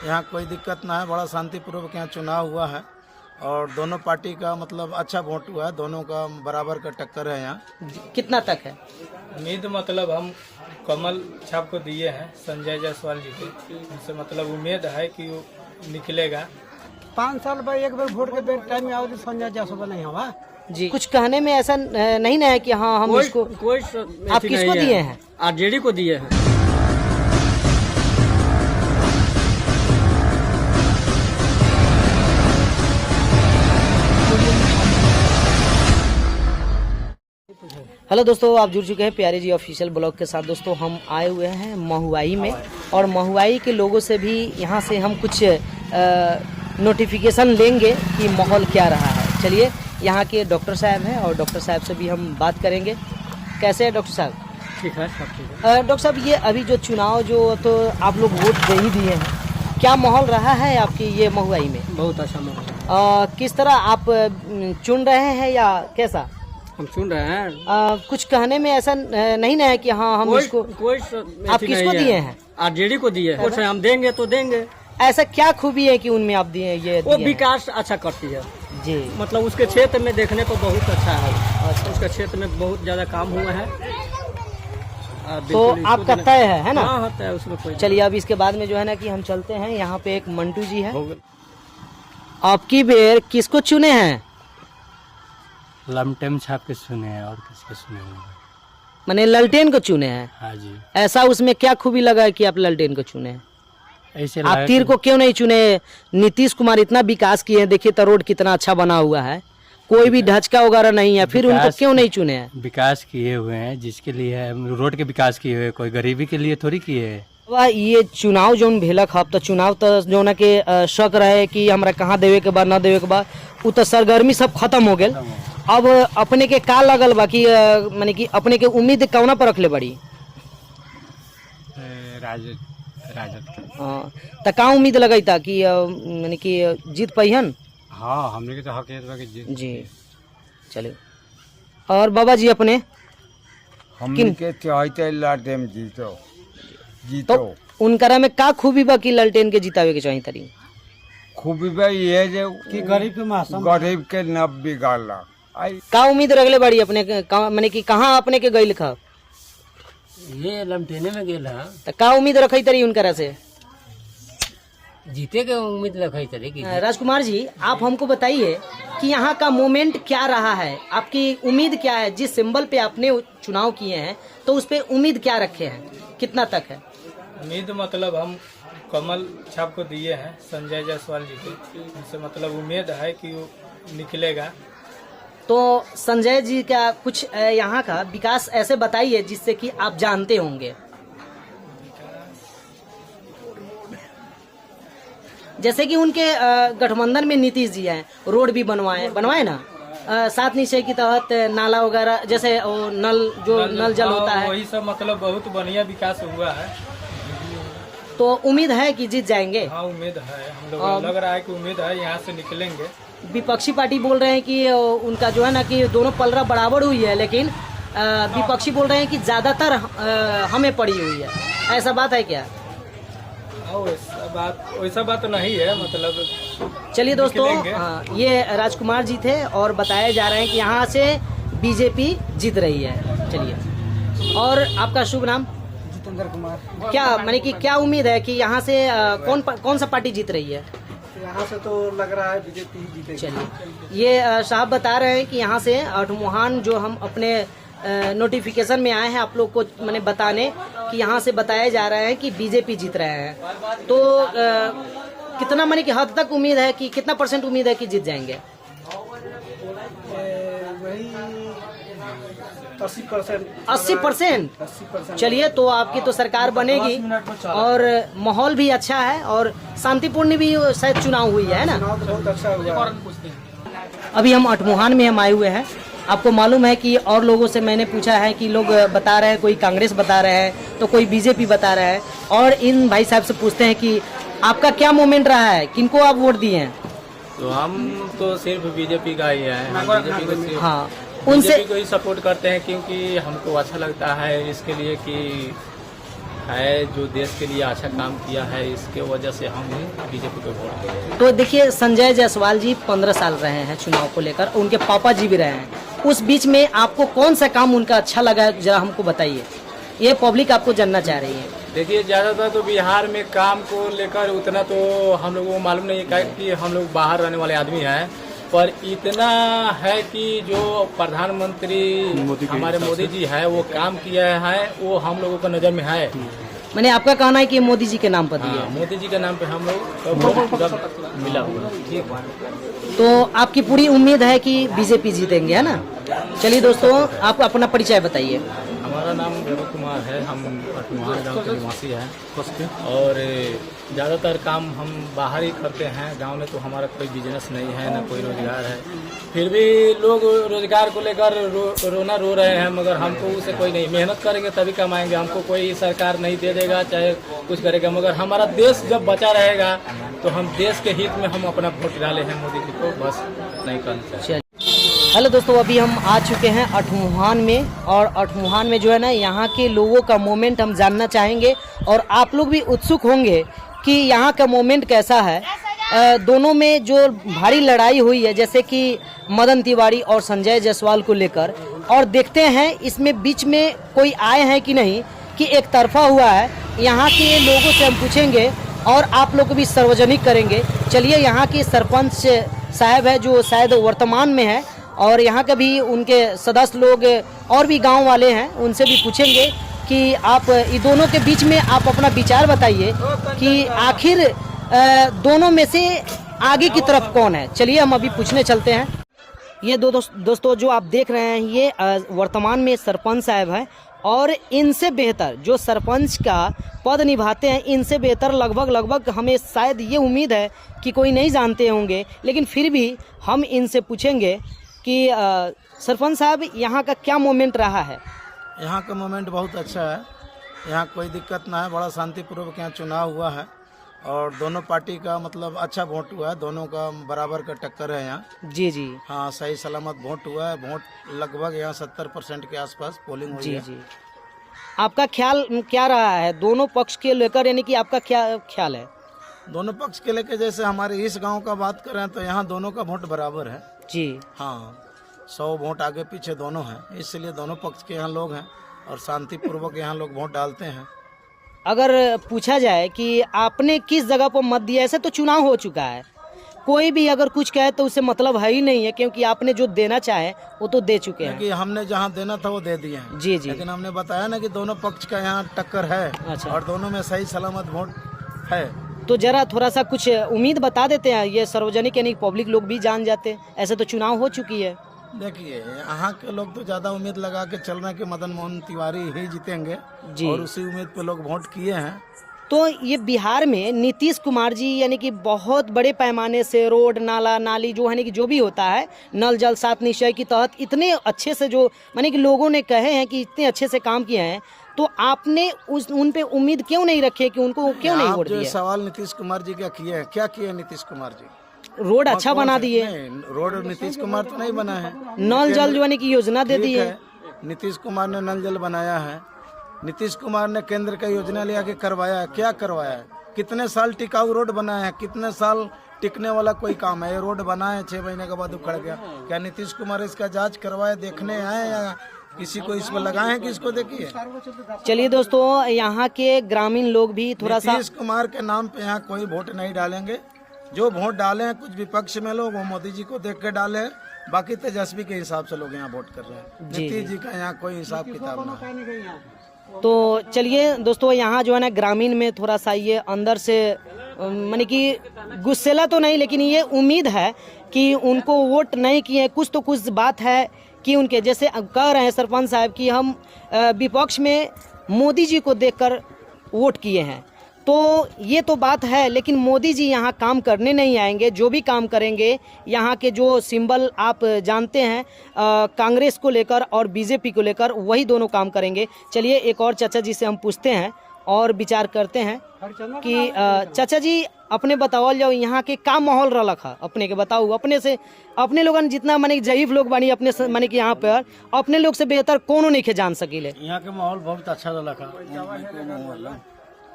यहाँ कोई दिक्कत ना है, बड़ा शांतिपूर्वक यहाँ चुनाव हुआ है और दोनों पार्टी का मतलब अच्छा वोट हुआ है, दोनों का बराबर का टक्कर है यहाँ। कितना तक है उम्मीद? मतलब हम कमल छाप को दिए हैं संजय जायसवाल जी के, उनसे मतलब उम्मीद है कि वो निकलेगा। 5 साल बाद एक बार वोट के बेर टाइम में आओ तो संजय जायसवाल नहीं हुआ जी। कुछ कहने में ऐसा नहीं ना है कि हाँ हम इसको आप किसको दिए हैं? आरजेडी को दिए हैं। हेलो दोस्तों, आप जुड़ चुके हैं प्यारे जी ऑफिशियल ब्लॉग के साथ। दोस्तों हम आए हुए हैं महुआई में और महुआई के लोगों से भी यहाँ से हम कुछ नोटिफिकेशन लेंगे कि माहौल क्या रहा है। चलिए, यहाँ के डॉक्टर साहब हैं और डॉक्टर साहब से भी हम बात करेंगे। कैसे हैं डॉक्टर साहब? ठीक है, सब ठीक है। डॉक्टर साहब, ये अभी जो चुनाव तो आप लोग वोट दे ही दिए हैं, क्या माहौल रहा है आपकी ये महुआई में? बहुत अच्छा माहौल। किस तरह आप चुन रहे हैं या कैसा? हम सुन रहे हैं। कुछ कहने में ऐसा नहीं ना है कि हाँ हम इसको आप किसको दिए हैं? आरजेडी को दिए हैं। हम देंगे तो देंगे। ऐसा क्या खूबी है कि उनमें आप दिए ये? वो विकास अच्छा करती है जी, मतलब उसके क्षेत्र में देखने को बहुत अच्छा है। उसके क्षेत्र में बहुत ज्यादा काम हुआ है। तो आपका तय है ना? हाँ, होता है उसमें कोई। चलिए, अब इसके बाद में जो है ना कि हम चलते हैं। यहाँ पे एक मंटू जी है। आपकी बेर किसको चुने हैं? लमटेम छाप के सुने हैं और किसके सुने होंगे? मैंने ललटेन को चुने हैं। हाँ जी। ऐसा उसमें क्या खूबी लगा है कि आप ललटेन को चुने हैं? ऐसे आप तीर को क्यों नहीं चुने? नीतीश कुमार इतना विकास किए हैं, देखिए तो रोड कितना अच्छा बना हुआ है, कोई भी ढचका वगैरह नहीं है, फिर उनको क्यों नहीं चुने हैं? विकास किए हुए हैं जिसके लिए रोड के विकास किए हुए, कोई गरीबी के लिए थोड़ी किए हैं। वाह, ये चुनाव जो भेलक हब तो चुनाव तो जो ना के शक रहे कि हमरा कहाँ देवे के बाद न देवे के बाद, वो तो सरगर्मी सब खत्म हो गए। अब अपने के का लगल बा कि माने कि अपने के उम्मीद कौना पर रखले बड़ी? हाँ, तो का उम्मीद लगाई था कि माने कि जीत पहियन? हाँ, हमने के तो हक है जी। चलिए, और बाबा जी अपने हमने के चाहते ललटेन जीतो। तो उनकरा में का खूबी बा कि ललटेन के जितावे के चाहिए तरी? खूबी भाई ये जो कि गरीब के न बिगाड़ला। का उम्मीद रखले बड़ी अपने माने कि कहाँ अपने के गई लिखा? ये लमटेने में गेला तो का उम्मीद रखी तरी उनकरा से? जीते के उम्मीद रखी तरी की। राजकुमार जी, आप हमको बताइए कि यहाँ का मोमेंट क्या रहा है, आपकी उम्मीद क्या है? जिस सिंबल पे आपने चुनाव किए हैं तो उस पे उम्मीद क्या रखे हैं, कितना तक है? उम्मीद मतलब हम कमल छाप को दिए हैं संजय जायसवाल जी के, उनसे मतलब उम्मीद है कि वो निकलेगा। तो संजय जी का कुछ यहाँ का विकास ऐसे बताइए जिससे कि आप जानते होंगे। जैसे कि उनके गठबंधन में नीतीश जी हैं, रोड भी बनवाए ना, 7 निश्चय के तहत नाला वगैरह, जैसे नल जल होता है, वही सब मतलब बहुत बढ़िया विकास हुआ है। तो उम्मीद है कि जीत जाएंगे। हाँ, उम्मीद है, हम लोग लग रहा है कि उम्मीद है यहाँ से निकलेंगे। विपक्षी पार्टी बोल रहे हैं कि उनका जो है ना कि दोनों पलड़ा बराबर हुई है, लेकिन विपक्षी बोल रहे हैं कि ज्यादातर हमें पड़ी हुई है। ऐसा बात है क्या? वैसा बात तो नहीं है मतलब। चलिए दोस्तों, ये राजकुमार जी थे और बताया जा रहे हैं कि यहाँ से बीजेपी जीत रही है। चलिए, और आपका शुभ नाम? जितेंद्र कुमार। क्या माने कि क्या उम्मीद है कि यहाँ से कौन सा पार्टी जीत रही है? यहाँ से तो लग रहा है बीजेपी ही जीतेगी। चलिए, ये साहब बता रहे हैं कि यहाँ से अठमुहान जो हम अपने नोटिफिकेशन में आए हैं आप लोग को मैंने बताने कि यहाँ से बताया जा रहा है कि बीजेपी जीत रहे हैं। तो कितना माने कि हद तक उम्मीद है कि कितना % उम्मीद है कि जीत जाएंगे? वही 80%। 80%? चलिए, तो आपकी तो सरकार बनेगी और माहौल भी अच्छा है और शांतिपूर्ण भी शायद चुनाव हुई है ना? बहुत अच्छा हुआ। अभी हम अठमुहान में आए हुए हैं। आपको मालूम है कि और लोगों से मैंने पूछा है कि लोग बता रहे हैं, कोई कांग्रेस बता रहे हैं तो कोई बीजेपी बता रहा है, और इन भाई साहब से पूछते हैं कि आपका क्या मोमेंट रहा है, किनको आप वोट दिए हैं? तो हम तो सिर्फ बीजेपी का ही है। हम बीजेपी को सिर्फ हाँ, उनसे को ही सपोर्ट करते हैं क्योंकि हमको अच्छा लगता है इसके लिए कि है, जो देश के लिए अच्छा काम किया है, इसके वजह से हम बीजेपी को वोट देंगे। तो देखिए, संजय जायसवाल जी 15 साल रहे हैं चुनाव को लेकर, उनके पापा जी भी रहे हैं। उस बीच में आपको कौन सा काम उनका अच्छा लगा, जरा हमको बताइए। ये पब्लिक आपको जानना चाह रही है। देखिए, ज़्यादातर तो बिहार में काम को लेकर उतना तो हम लोगों को मालूम नहीं है कि हम लोग बाहर रहने वाले आदमी हैं, पर इतना है कि जो प्रधानमंत्री हमारे मोदी जी है वो काम किया है, वो हम लोगों को नज़र में है। मैंने आपका कहना है कि मोदी जी के नाम पर दिया। मोदी जी के नाम पे हम लोग पूरा मिला हुआ। ठीक, तो आपकी पूरी उम्मीद है कि बीजेपी जीतेंगे, है ना। चलिए दोस्तों, आप अपना परिचय बताइए। हमारा नाम रवि कुमार है, हम अठमुहान गांव के निवासी हैं और ज़्यादातर काम हम बाहर ही करते हैं। गांव में तो हमारा कोई बिजनेस नहीं है, ना कोई रोजगार है। फिर भी लोग रोजगार को लेकर रोना रो रहे हैं, मगर हमको उसे कोई नहीं। मेहनत करेंगे तभी कमाएंगे, हमको कोई सरकार नहीं दे देगा चाहे कुछ करेगा, मगर हमारा देश जब बचा रहेगा तो हम देश के हित में हम अपना वोट डाले हैं मोदी जी को, बस नहीं करना चाहिए। हेलो दोस्तों, अभी हम आ चुके हैं अठमुहान में, और अठमुहान में जो है ना, यहाँ के लोगों का मोमेंट हम जानना चाहेंगे और आप लोग भी उत्सुक होंगे कि यहाँ का मोमेंट कैसा है। दोनों में जो भारी लड़ाई हुई है, जैसे कि मदन तिवारी और संजय जायसवाल को लेकर, और देखते हैं इसमें बीच में कोई आए हैं कि नहीं, कि एक तरफा हुआ है। यहाँ के लोगों से हम पूछेंगे और आप लोग को भी सार्वजनिक करेंगे। चलिए, यहाँ के सरपंच साहब है जो शायद वर्तमान में है, और यहाँ के भी उनके सदस्य लोग और भी गांव वाले हैं, उनसे भी पूछेंगे कि आप इन दोनों के बीच में आप अपना विचार बताइए कि आखिर दोनों में से आगे की तरफ कौन है। चलिए, हम अभी पूछने चलते हैं। ये दोस्तों जो आप देख रहे हैं, ये वर्तमान में सरपंच साहब हैं, और इनसे बेहतर जो सरपंच का पद निभाते हैं, इनसे बेहतर लगभग हमें शायद ये उम्मीद है कि कोई नहीं जानते होंगे, लेकिन फिर भी हम इनसे पूछेंगे कि सरपंच साहब, यहाँ का क्या मोमेंट रहा है। यहाँ का मोमेंट बहुत अच्छा है, यहाँ कोई दिक्कत ना है, बड़ा शांतिपूर्वक यहाँ चुनाव हुआ है और दोनों पार्टी का मतलब अच्छा वोट हुआ है, दोनों का बराबर का टक्कर है यहाँ। जी जी, हाँ, सही सलामत वोट हुआ है। वोट लगभग यहाँ 70% के आसपास पोलिंग हुई है। जी, आपका ख्याल क्या रहा है दोनों पक्ष के लेकर, यानी कि आपका क्या ख्याल है? दोनों पक्ष के लेकर जैसे हमारे इस गांव का बात करें तो यहाँ दोनों का वोट बराबर है जी। हाँ, 100 वोट आगे पीछे दोनों हैं, इसलिए दोनों पक्ष के यहाँ लोग हैं और शांतिपूर्वक यहाँ लोग वोट डालते हैं। अगर पूछा जाए कि आपने किस जगह पर मत दिया, ऐसे तो चुनाव हो चुका है, कोई भी अगर कुछ कहे तो उसे मतलब है ही नहीं है, क्योंकि आपने जो देना चाहे वो तो दे चुके हैं। कि हमने जहाँ देना था वो दे दिए हैं। जी जी, लेकिन हमने बताया ना कि दोनों पक्ष का यहाँ टक्कर है। अच्छा। और दोनों में सही सलामत वोट है। तो जरा थोड़ा सा कुछ उम्मीद बता देते हैं, ये सार्वजनिक यानी पब्लिक लोग भी जान जाते। ऐसे तो चुनाव हो चुकी है। देखिए, यहाँ के लोग तो ज्यादा उम्मीद लगा के चल रहे हैं कि मदन मोहन तिवारी ही जीतेंगे जी। और उसी उम्मीद पे लोग वोट किए हैं। तो ये बिहार में नीतीश कुमार जी यानी कि बहुत बड़े पैमाने से रोड नाला नाली जो है कि जो भी होता है, नल जल 7 निश्चय के तहत इतने अच्छे से जो माने कि लोगों ने कहे हैं कि इतने अच्छे से काम किए हैं, तो आपने उन पे उम्मीद क्यों नहीं रखी कि उनको क्यों नहीं वोट दिया? सवाल नीतीश कुमार जी क्या किए हैं, क्या किए नीतीश कुमार जी? रोड अच्छा बना दिए। रोड नीतीश कुमार तो नहीं बना है। नल जल जो है की योजना दे दी है। नीतीश कुमार ने नल जल बनाया है। नीतीश कुमार ने केंद्र का योजना ले आके करवाया है। क्या करवाया है? कितने साल टिकाऊ रोड बनाए हैं? कितने साल टिकने वाला कोई काम है? ये रोड बना है, 6 महीने के बाद उखड़ गया। क्या नीतीश कुमार इसका जांच करवाए, देखने आए, या किसी को इस पर लगाए हैं कि इसको देखिए? चलिए दोस्तों, यहाँ के ग्रामीण लोग भी थोड़ा सा नीतीश कुमार के नाम पे यहाँ कोई वोट नहीं डालेंगे। जो वोट डाले हैं कुछ विपक्ष में लोग, वो मोदी जी को देख के डाले हैं। बाकी तेजस्वी के हिसाब से लोग यहाँ वोट कर रहे हैं। नीतीश जी का यहाँ कोई हिसाब किताब ना है। तो चलिए दोस्तों, यहाँ जो है ना ग्रामीण में थोड़ा सा ये अंदर से माने कि गुस्सेला तो नहीं, लेकिन ये उम्मीद है कि उनको वोट नहीं किए, कुछ तो कुछ बात है कि उनके जैसे कह रहे हैं सरपंच साहब कि हम विपक्ष में मोदी जी को देखकर वोट किए हैं। तो ये तो बात है, लेकिन मोदी जी यहाँ काम करने नहीं आएंगे। जो भी काम करेंगे, यहाँ के जो सिंबल आप जानते हैं कांग्रेस को लेकर और बीजेपी को लेकर, वही दोनों काम करेंगे। चलिए एक और चाचा जी से हम पूछते हैं और विचार करते हैं कि चाचा जी, अपने बतावल जाओ यहाँ के का माहौल रहा अपने के बताओ अपने से अपने लोगन जितना माने जईफ लोग बानी अपने से माने कि यहाँ पर अपने लोग से बेहतर कोनो नहीं के जान सकीले। यहाँ के माहौल बहुत अच्छा रहा,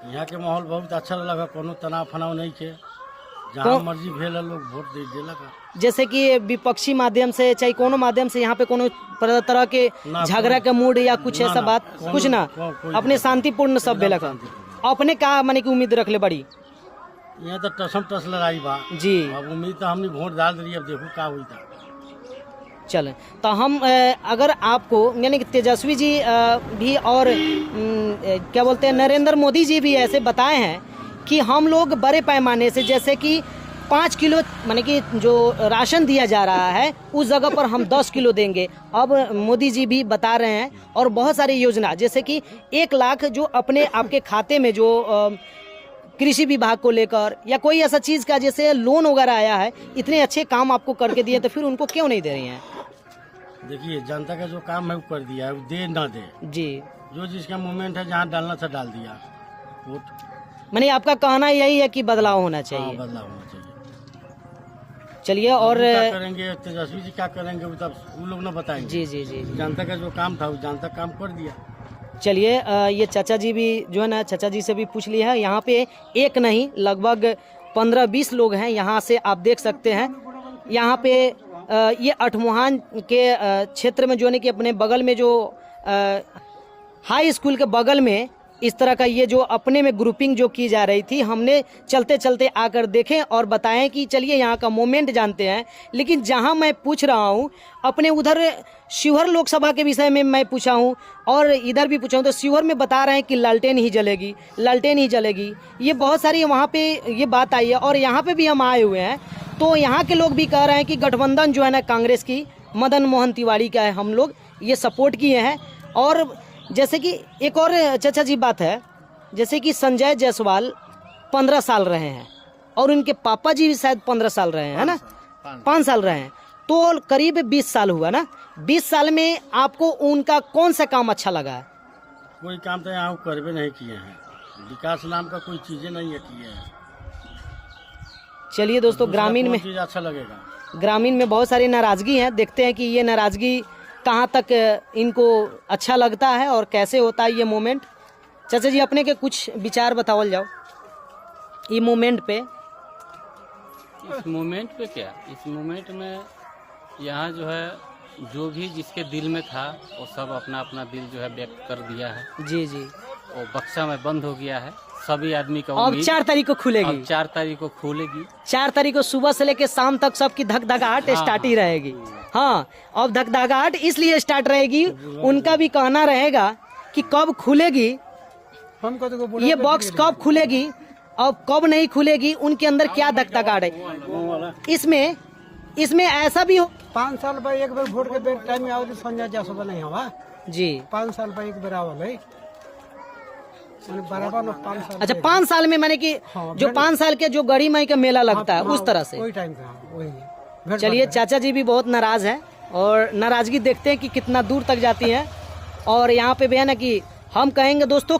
यहाँ के माहौल बहुत अच्छा रहा, कोनो तनाव फनाव नहीं के, जहाँ मर्जी भेल लोग वोट दे देलक। जैसे कि विपक्षी माध्यम से चाहे कोनो माध्यम से यहाँ पे कोनो तरह के झगड़ा के मूड या कुछ ऐसा बात कुछ ना, अपने शांतिपूर्ण सब बेलक। अपने का माने की उम्मीद रख ले बड़ी यहाँ तो टसम टस लड़ाई बा जी। अब उम्मीद तो हमने वोट डाल दी, अब देखो क्या हुई था। चले तो हम अगर आपको यानी कि तेजस्वी जी भी और क्या बोलते हैं नरेंद्र मोदी जी भी ऐसे बताए हैं कि हम लोग बड़े पैमाने से जैसे कि 5 किलो माने कि जो राशन दिया जा रहा है उस जगह पर हम 10 किलो देंगे। अब मोदी जी भी बता रहे हैं और बहुत सारी योजना जैसे कि 1 लाख जो अपने आपके खाते में जो कृषि विभाग को लेकर या कोई ऐसा चीज़ का जैसे लोन वगैरह आया है, इतने अच्छे काम आपको करके दिए तो फिर उनको क्यों नहीं दे रही हैं? देखिए जनता का जो काम है वो कर दिया है, वो दे ना दे जी, जो जिसका मूवमेंट है जहाँ डालना था डाल दिया वोट। मैंने आपका कहना यही है कि बदलाव होना चाहिए। बदलाव होना चाहिए। चलिए और क्या करेंगे तेजस्वी जी क्या करेंगे वो तब वो लोग ना बताएंगे। जी जी जी, जनता का जो काम था वो जनता काम कर दिया। चलिए ये चाचा जी भी जो है ना चाचा जी से भी पूछ लिया है। यहाँ पे एक नहीं लगभग 15-20 लोग हैं। यहाँ से आप देख सकते हैं यहाँ पे ये अठमुहान के क्षेत्र में जो है कि अपने बगल में जो हाई स्कूल के बगल में इस तरह का ये जो अपने में ग्रुपिंग जो की जा रही थी, हमने चलते चलते आकर देखें और बताएं कि चलिए यहाँ का मोमेंट जानते हैं। लेकिन जहाँ मैं पूछ रहा हूँ अपने उधर शिवहर लोकसभा के विषय में मैं पूछा हूँ और इधर भी पूछा हूँ तो शिवहर में बता रहे हैं कि लालटेन ही जलेगी, लालटेन ही जलेगी। ये बहुत सारी वहाँ पे ये बात आई है और यहाँ पे भी हम आए हुए हैं तो यहाँ के लोग भी कह रहे हैं कि गठबंधन जो है ना कांग्रेस की मदन मोहन तिवारी का है, हम लोग ये सपोर्ट किए हैं। और जैसे कि एक और चाचा जी बात है, जैसे कि संजय जायसवाल 15 साल रहे हैं और उनके पापा जी भी शायद 15 साल रहे हैं, है ना, 5 साल रहे हैं, तो करीब 20 साल हुआ ना। 20 साल में आपको उनका कौन सा काम अच्छा लगा है? कोई काम तो यहाँ करवे नहीं किए हैं, विकास नाम का कोई चीजें नहीं है किए हैं। चलिए दोस्तों, ग्रामीण में चीज अच्छा लगेगा, ग्रामीण में बहुत सारी नाराजगी है। देखते हैं कि ये नाराजगी कहाँ तक इनको अच्छा लगता है और कैसे होता है ये मोमेंट। चाचा जी अपने के कुछ विचार बतावल जाओ ये मोमेंट पे। इस मोमेंट पे क्या, इस मोमेंट में यहाँ जो है जो भी जिसके दिल में था वो सब अपना अपना दिल जो है व्यक्त कर दिया है। जी जी, वो बक्सा में बंद हो गया है सभी आदमी का। अब 4 तारीख को खुलेगी, अब 4 तारीख को खुलेगी। 4 तारीख को सुबह से लेकर शाम तक सबकी धक-धकाहट स्टार्ट ही रहेगी। हाँ, अब धक-धकाहट इसलिए स्टार्ट रहेगी, उनका भी कहना रहेगा कि कब खुलेगी ये बॉक्स, कब खुलेगी और कब नहीं खुलेगी, उनके अंदर क्या धक-धकाहट है। इसमें ऐसा भी हो 5 साल बाद एक बार वोट के बेर टाइम में आओ तो संजय जायसवाल नहीं हवा जी, 5 साल बाद एक बार आवल है बराबर ना 5 साल। अच्छा, 5 साल में माने कि जो 5 साल के जो गड़ी माई का मेला लगता है उस तरह से कोई टाइम का वही। चलिए, चाचा जी भी बहुत नाराज हैं और नाराजगी देखते हैं कि कितना दूर तक जाती है। और यहाँ पे भी है ना कि हम कहेंगे दोस्तों,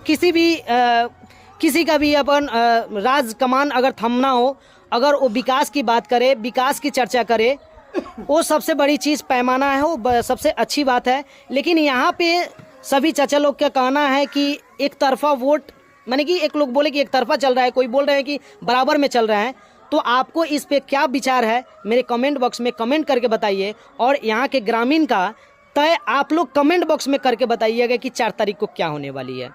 किसी का भी अपन राज कमान अगर थमना हो, अगर वो विकास की बात करे, विकास की चर्चा करे, वो सबसे बड़ी चीज़ पैमाना है, वो सबसे अच्छी बात है। लेकिन यहाँ पे सभी चाचा लोग का कहना है कि एक तरफा वोट, माने कि एक लोग बोले कि एक तरफा चल रहा है, कोई बोल रहे हैं कि बराबर में चल रहा है। तो आपको इस पे क्या विचार है मेरे कमेंट बॉक्स में कमेंट करके बताइए। और यहाँ के ग्रामीण का तय आप लोग कमेंट बॉक्स में करके बताइएगा कि 4 तारीख को क्या होने वाली है।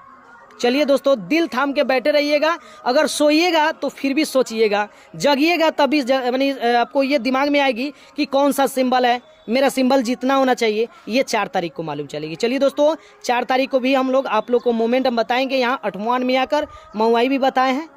चलिए दोस्तों, दिल थाम के बैठे रहिएगा। अगर सोइएगा तो फिर भी सोचिएगा, जगिएगा तभी यानी आपको ये दिमाग में आएगी कि कौन सा सिंबल है, मेरा सिंबल जितना होना चाहिए, ये 4 तारीख को मालूम चलेगी। चलिए दोस्तों, 4 तारीख को भी हम लोग आप लोग को मोमेंट हम बताएंगे। यहाँ अठमुआन में आकर महुआई भी बताए हैं